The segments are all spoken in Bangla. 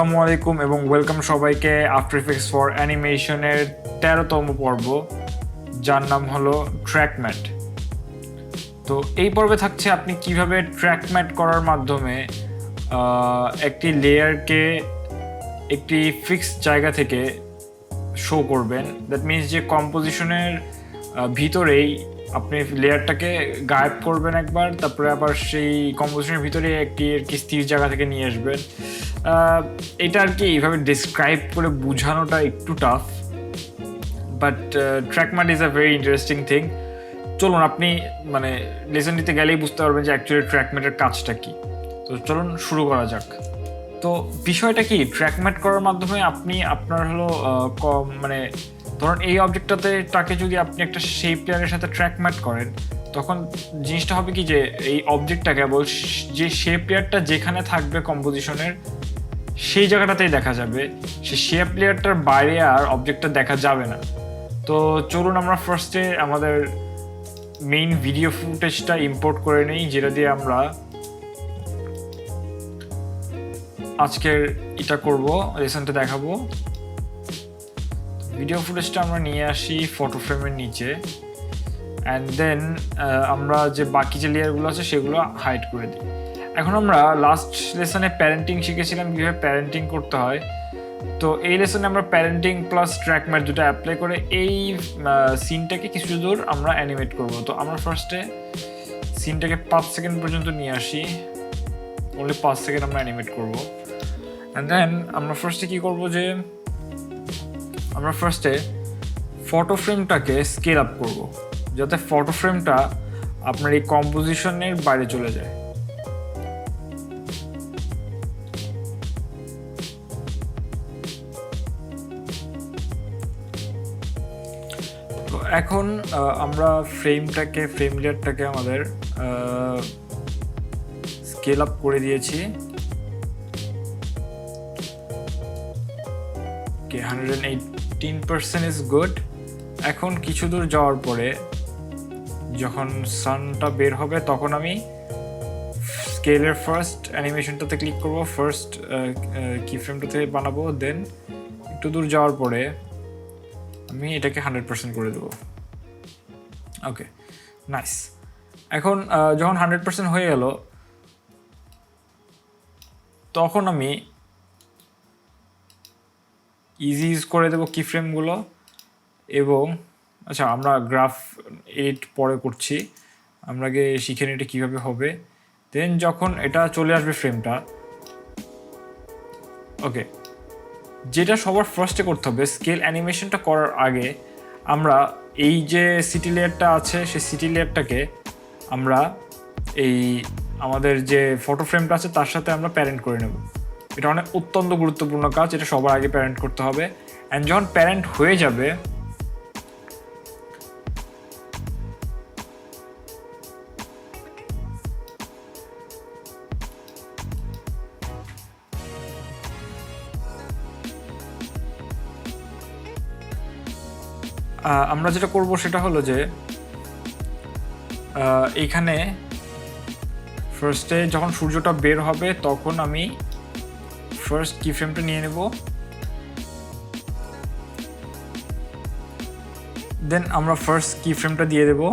আসসালামু আলাইকুম এবং ওয়েলকাম সবাইকে আফটার ইফেক্টস ফর অ্যানিমেশনের 13তম পর্ব, যার নাম হলো ট্র্যাক ম্যাট। তো এই পর্বে থাকছে আপনি কিভাবে ট্র্যাক ম্যাট করার মাধ্যমে একটি লেয়ারকে একটি ফিক্সড জায়গা থেকে শো করবেন। দ্যাট মিনস যে কম্পোজিশনের ভিতরেই আপনি লেয়ারটাকে গায়েব করবেন একবার, তারপরে আবার সেই কম্পোজিশনের ভিতরে একটি স্থির জায়গা থেকে নিয়ে আসবেন। এটা আর কি এইভাবে ডিসক্রাইব করে বোঝানোটা একটু tough, but track matte is a very interesting thing. চলুন, আপনি মানে লেসন নিতে গেলেই বুঝতে পারবেন যে অ্যাকচুয়ালি ট্র্যাক ম্যাটের কাজটা কী। তো চলুন শুরু করা যাক। তো বিষয়টা কি, ট্র্যাক ম্যাট করার মাধ্যমে আপনি আপনার হলো মানে ধরুন এই অবজেক্টটাকে যদি আপনি একটা শেপ লেয়ারের সাথে ট্র্যাক ম্যাট করেন, তখন জিনিসটা হবে কি যে এই অবজেক্টটা কেবল যে শেপ লেয়ারটা যেখানে থাকবে কম্পোজিশনের সেই জায়গাটাতেই দেখা যাবে, সে শেপ লেয়ারটার বাইরে আর অবজেক্টটা দেখা যাবে না। তো চলুন আমরা ফার্স্টে আমাদের মেইন ভিডিও ফুটেজটা ইম্পোর্ট করে নিই, যেটা দিয়ে আমরা আজকের এটা করব, লেসনটা দেখাবো। ভিডিও ফুটেজটা আমরা নিয়ে আসি ফটো ফ্রেমের নিচে, অ্যান্ড দেন আমরা যে বাকি যে লেয়ারগুলো আছে সেগুলো হাইড করে দিই। এখন আমরা লাস্ট লেসনে প্যারেন্টিং শিখেছিলাম কীভাবে প্যারেন্টিং করতে হয়। তো এই লেসনে আমরা প্যারেন্টিং প্লাস ট্র্যাক ম্যাট দুটো অ্যাপ্লাই করে এই সিনটাকে কিছু দূর আমরা অ্যানিমেট করব। তো আমরা ফার্স্টে সিনটাকে 5 সেকেন্ড পর্যন্ত নিয়ে আসি, অনলি 5 সেকেন্ড আমরা অ্যানিমেট করব। অ্যান্ড দেন আমরা ফার্স্টে কী করবো যে আমরা ফার্স্টে ফটো ফ্রেমটাকে স্কেল আপ করব, যাতে ফটো ফ্রেমটা আপনার এই কম্পোজিশনের বাইরে চলে যায়। তো এখন আমরা ফ্রেম লেয়ারটাকে আমাদের স্কেল আপ করে দিয়েছি। 118% ইজ গুড। এখন কিছু দূর যাওয়ার পরে যখন সানটা বের হবে তখন আমি স্কেলের ফার্স্ট অ্যানিমেশনটাতে ক্লিক করব, ফার্স্ট কি ফ্রেমটাতে বানাবো। দেন একটু দূর যাওয়ার পরে আমি এটাকে 100% করে দেবো। ওকে, নাইস। এখন যখন 100% হয়ে গেল তখন আমি ইজি ইউজ করে দেবো কি ফ্রেমগুলো। এবং আচ্ছা, আমরা গ্রাফ এডিট পরে করছি, আমরা আগে শিখে নিই এটা কীভাবে হবে। দেন যখন এটা চলে আসবে ফ্রেমটা, ওকে, যেটা সবার ফার্স্টে করতে হবে স্কেল অ্যানিমেশনটা করার আগে আমরা এই যে সিটি লেয়ারটা আছে সেই সিটি লেয়ারটাকে আমরা এই আমাদের যে ফটো ফ্রেমটা আছে তার সাথে আমরা প্যারেন্ট করে নেব। এটা অনেক অত্যন্ত গুরুত্বপূর্ণ কাজ, এটা সবার আগে প্যারেন্ট করতে হবে। অ্যান্ড যখন প্যারেন্ট হয়ে যাবে আমরা যেটা করব সেটা হলো যে এইখানে ফার্স্টে যখন সূর্যটা বের হবে তখন আমি ফার্স্ট কি ফ্রেমটা নিয়ে নেব। দেন আমরা ফার্স্ট কি ফ্রেমটা দিয়ে দেবো,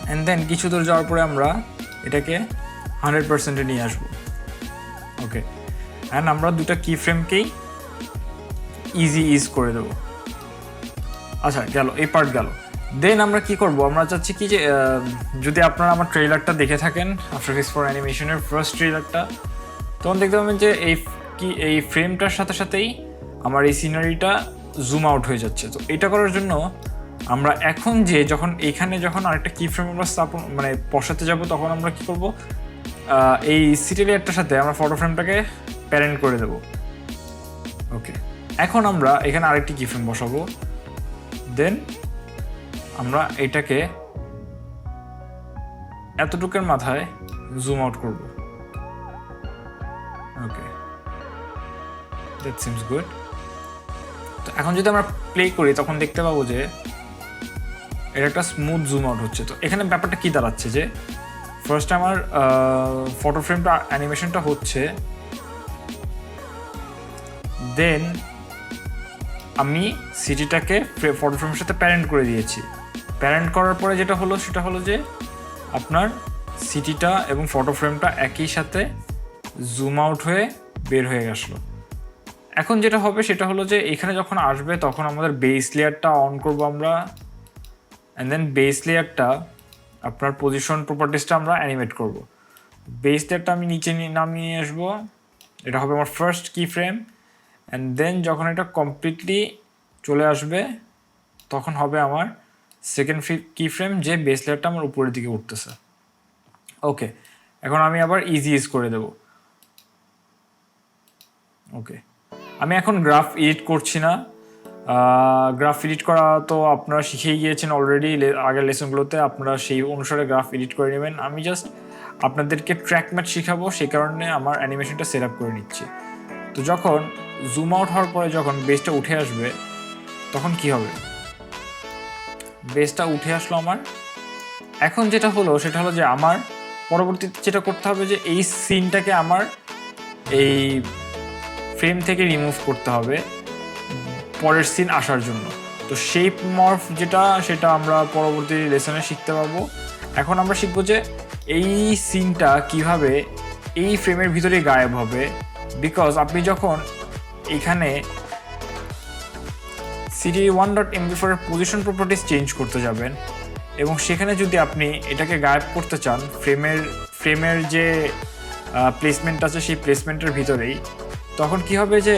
অ্যান্ড দেন কিছু দূর যাওয়ার পরে আমরা এটাকে 100%-এ নিয়ে আসবো। ওকে, অ্যান্ড আমরা দুটো কি ফ্রেমকেই ইজি ইজ করে দেবো। আচ্ছা, গেল এই পার্ট গেল। দেন আমরা কি করব, আমরা চাচ্ছি কি যে যদি আপনারা আমার ট্রেলারটা দেখে থাকেন আফটার ইফেক্টস ফর অ্যানিমেশনের ফার্স্ট ট্রেলারটা, তখন দেখতে পাবেন যে এই ফ্রেমটার সাথে সাথেই আমার এই সিনারিটা জুম আউট হয়ে যাচ্ছে। তো এটা করার জন্য আমরা এখন যখন এখানে যখন আরেকটা কি ফ্রেম আমরা মানে বসাতে যাব, তখন আমরা কি করব, এই সিটি লেয়ারটার সাথে আমরা ফটো ফ্রেমটাকে প্যারেন্ট করে দেব। ওকে, এখন আমরা এখানে আরেকটি কি ফ্রেম বসাবো। দেন আমরা এটাকে এতটুকুর মাথায় জুম আউট করব। ওকে, দ্যাট সিমস গুড। তো এখন যদি আমরা প্লে করি তখন দেখতে পাবো যে এটা একটা স্মুথ জুম আউট হচ্ছে। তো এখানে ব্যাপারটা কি দাঁড়াচ্ছে যে ফার্স্ট আমার ফটো ফ্রেমটা অ্যানিমেশনটা হচ্ছে, দেন আমি সিটিটাকে ফটো ফ্রেমের সাথে প্যারেন্ট করে দিয়েছি। প্যারেন্ট করার পরে যেটা হলো সেটা হলো যে আপনার সিটিটা এবং ফটো ফ্রেমটা একই সাথে জুম আউট হয়ে বের হয়ে গেছিলো। এখন যেটা হবে সেটা হলো যে এখানে যখন আসবে তখন আমাদের বেস লেয়ারটা অন করবো আমরা, অ্যান্ড দেন বেস লেয়ারটা আপনার পজিশন প্রপার্টিসটা আমরা অ্যানিমেট করব। বেস লেয়ারটা আমি নিচে নামিয়ে আসবো, এটা হবে আমার ফার্স্ট কি ফ্রেম, অ্যান্ড দেন যখন এটা কমপ্লিটলি চলে আসবে তখন হবে আমার সেকেন্ড কি ফ্রেম, যে বেস লেয়ারটা আমার উপরের দিকে উঠতেছে। ওকে, এখন আমি আবার ইজি ইজ করে দেব। ওকে, আমি এখন গ্রাফ এডিট করছি না। গ্রাফ এডিট করা তো আপনারা শিখেই গিয়েছেন অলরেডি আগের লেসনগুলোতে, আপনারা সেই অনুসারে গ্রাফ এডিট করে নেবেন। আমি জাস্ট আপনাদেরকে ট্র্যাক ম্যাট শেখাবো, সেই কারণে আমার অ্যানিমেশনটা সেট আপ করে নিচ্ছি। তো যখন জুম আউট হওয়ার পরে যখন বেসটা উঠে আসবে তখন কি হবে, বেসটা উঠে আসলো আমার। এখন যেটা হলো সেটা হলো যে আমার পরবর্তীতে যেটা করতে হবে যে এই সিনটাকে আমার এই ফ্রেম থেকে রিমুভ করতে হবে পরের সিন আসার জন্য। তো শেপ মর্ফ যেটা, সেটা আমরা পরবর্তী লেসনে শিখতে পাবো। এখন আমরা শিখবো যে এই সিনটা কিভাবে এই ফ্রেমের ভিতরে গায়েব হবে, বিকজ আপনি যখন এখানে cd1.mp4 এর পজিশন প্রপার্টিস চেঞ্জ করতে যাবেন এবং সেখানে যদি আপনি এটাকে গায়েব করতে চান ফ্রেমের যে প্লেসমেন্ট আছে সেই প্লেসমেন্টের ভিতরেই, তখন কি হবে যে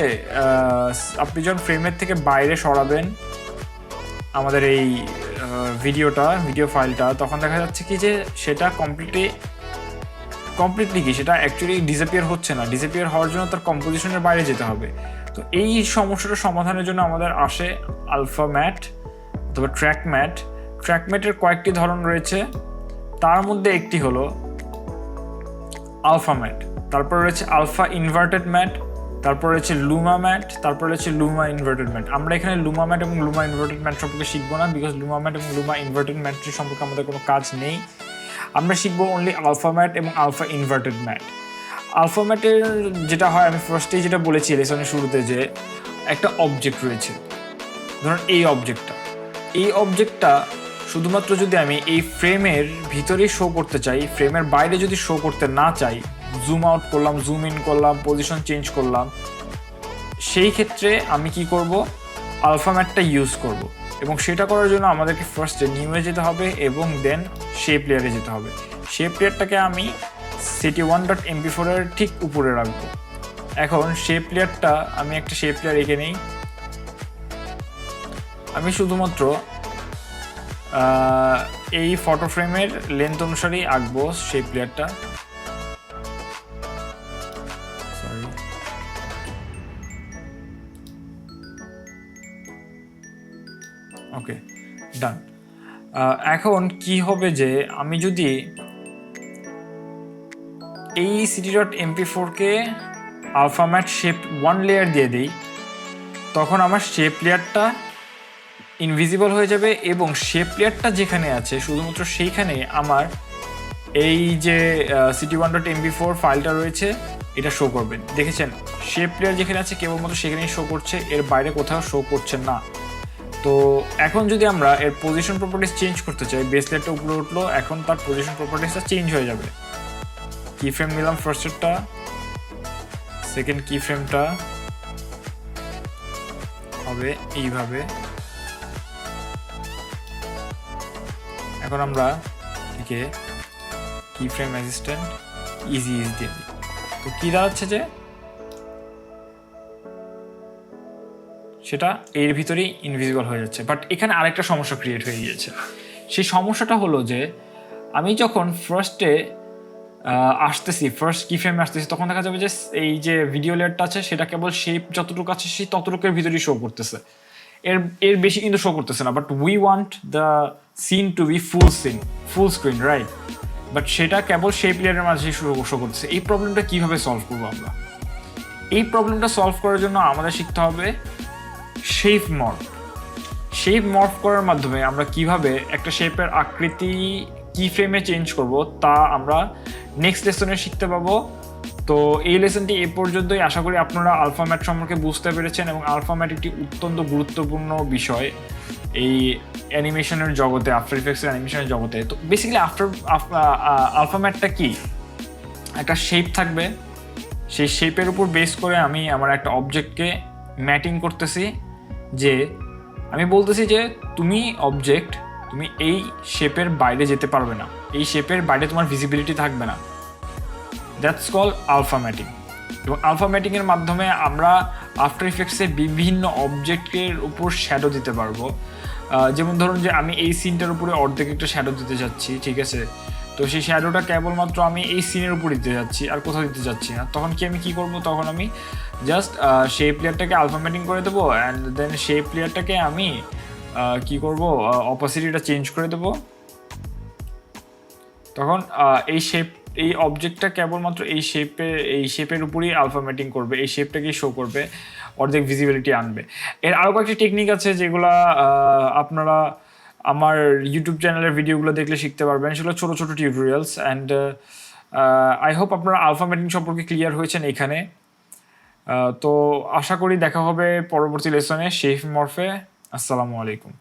আপনি যখন ফ্রেমের থেকে বাইরে সরাবেন আমাদের এই ভিডিও ফাইলটা, তখন দেখা যাচ্ছে কি যে সেটা কমপ্লিটলি কি সেটা অ্যাকচুয়ালি ডিসঅ্যাপিয়ার হচ্ছে না। ডিসঅ্যাপিয়ার হওয়ার জন্য তার কম্পোজিশনের বাইরে যেতে হবে। তো এই সমস্যাটা সমাধানের জন্য আমাদের আসে আলফা ম্যাট অথবা ট্র্যাক ম্যাট। ট্র্যাক ম্যাটের কয়েকটি ধরন রয়েছে, তার মধ্যে একটি হলো আলফা ম্যাট, তারপর রয়েছে আলফা ইনভার্টেড ম্যাট, তারপর রয়েছে লুমা ম্যাট, তারপর রয়েছে লুমা ইনভার্টেড ম্যাট। আমরা এখানে লুমা ম্যাট এবং লুমা ইনভার্টেড ম্যাট সম্পর্কে শিখবো না, বিকজ লুমা ম্যাট এবং লুমা ইনভার্টেড ম্যাটটির সম্পর্কে আমাদের কোনো কাজ নেই। আমরা শিখবো অনলি আলফা ম্যাট এবং আলফা ইনভার্টেড ম্যাট। আলফা ম্যাটের যেটা হয়, আমি ফার্স্টেই যেটা বলেছি লেসনের শুরুতে, যে একটা অবজেক্ট রয়েছে, ধরুন এই অবজেক্টটা শুধুমাত্র যদি আমি এই ফ্রেমের ভিতরেই শো করতে চাই, ফ্রেমের বাইরে যদি শো করতে না চাই, জুম আউট করলাম, জুম ইন করলাম, পজিশন চেঞ্জ করলাম, সেই ক্ষেত্রে আমি কি করব, আলফা ম্যাটটা ইউজ করব। এবং সেটা করার জন্য আমাদেরকে ফার্স্টে নিউয়ে যেতে হবে এবং দেন শেপ লেয়ারে যেতে হবে। শেপ লেয়ারটাকে আমি cd1.mp4 এর ঠিক উপরে রাখবো। এখন শেপ লেয়ারটা আমি একটা শেপ লেয়ার এঁকে নেই, আমি শুধুমাত্র এই ফটো ফ্রেমের লেন্থ অনুসারেই আঁকবো শেপ লেয়ারটা। সরি, ওকে, ডান। এখন কি হবে যে আমি যদি এই cd.mp4-কে আলফা ম্যাট শেপ 1 লেয়ার দিয়ে দিই, তখন আমার শেপ লেয়ারটা ইনভিজিবল হয়ে যাবে এবং শেপ লেয়ারটা যেখানে আছে শুধুমাত্র সেইখানে আমার এই যে cd1.mp4 ফাইলটা রয়েছে এটা শো করবে। দেখেছেন, শেপ লেয়ার যেখানে আছে কেবলমাত্র সেখানেই শো করছে, এর বাইরে কোথাও শো করছে না। তো এখন যদি আমরা এর পজিশন প্রপার্টিস চেঞ্জ করতে চাই, বেস লেয়ারটা উপরে উঠলো, এখন তার পজিশন প্রপার্টিসটা চেঞ্জ হয়ে যাবে। কি ফ্রেম নিলাম ফার্স্টেরটা, সেকেন্ড কি ফ্রেমটা হবে এইভাবে। এখন আমরা একে কি ফ্রেম অ্যাসিস্ট্যান্ট ইজি ইজ দিয়ে দিই। তো কি দাঁড়াচ্ছে যে সেটা এর ভিতরেই ইনভিজিবল হয়ে যাচ্ছে। বাট এখানে আরেকটা সমস্যা ক্রিয়েট হয়ে গিয়েছে। সেই সমস্যাটা হলো যে আমি যখন ফার্স্টে আসতেছি, ফার্স্ট কি ফ্রেমে আসতেছি, তখন দেখা যাবে যে এই যে ভিডিও লেয়ারটা আছে সেটা কেবল শেপ যতটুকু আছে সেই ততটুকুর ভিতরেই শো করতেছে, এর বেশি কিন্তু শো করতেছে না। But we want the scene to be full screen, right? But সেটা কেবল শেপ লেয়ারের মাঝে শো করতেছে। এই প্রবলেমটা কীভাবে সলভ করবো আমরা? এই প্রবলেমটা সলভ করার জন্য আমাদের শিখতে হবে শেপ মর্ফ করার মাধ্যমে আমরা কিভাবে একটা শেপের আকৃতি কি ফ্রেমে চেঞ্জ করব তা আমরা নেক্সট লেসনে শিখতে পাবো। তো এই লেসনটি এ পর্যন্তই। আশা করি আপনারা আলফা ম্যাট সম্পর্কে বুঝতে পেরেছেন, এবং আলফা ম্যাট একটি অত্যন্ত গুরুত্বপূর্ণ বিষয় এই অ্যানিমেশনের জগতে, আফটার ইফেক্টসের অ্যানিমেশনের জগতে। তো বেসিক্যালি আলফা ম্যাটটা কি, একটা শেপ থাকবে, সেই শেপের উপর বেস করে আমি আমার একটা অবজেক্টকে ম্যাটিং করতেছি, যে আমি বলতেছি যে তুমি অবজেক্ট, তুমি এই শেপের বাইরে যেতে পারবে না, এই শেপের বাইরে তোমার ভিজিবিলিটি থাকবে না। That's call alpha matting. এবং আলফা ম্যাটিংয়ের মাধ্যমে আমরা আফটার ইফেক্টসে বিভিন্ন অবজেক্টের উপর শ্যাডো দিতে পারবো। যেমন ধরুন যে আমি এই সিনটার উপরে অর্ধেক একটা শ্যাডো দিতে যাচ্ছি, ঠিক আছে, তো সেই শ্যাডোটা কেবলমাত্র আমি এই সিনের উপর দিতে যাচ্ছি, আর কোথাও দিতে যাচ্ছি না। তখন আমি কি করব, তখন আমি জাস্ট শেপ লেয়ারটাকে আলফা ম্যাটিং করে দেবো, অ্যান্ড দেন শেপ লেয়ারটাকে আমি কি করব, অপাসিটিটা চেঞ্জ করে দেবো। তখন এই অবজেক্টটা কেবলমাত্র এই শেপের উপরই আলফা ম্যাটিং করবে, এই শেপটাকেই শো করবে, অর্ধেক ভিজিবিলিটি আনবে। এর আরও কয়েকটি টেকনিক আছে যেগুলো আপনারা আমার ইউটিউব চ্যানেলের ভিডিওগুলো দেখলে শিখতে পারবেন, সেগুলো ছোটো ছোটো টিউটোরিয়ালস। অ্যান্ড আই হোপ আপনারা আলফা ম্যাটিং সম্পর্কে ক্লিয়ার হয়েছেন এখানে। তো আশা করি দেখা হবে পরবর্তী লেসনে শেপ মরফে। আসসালামু আলাইকুম।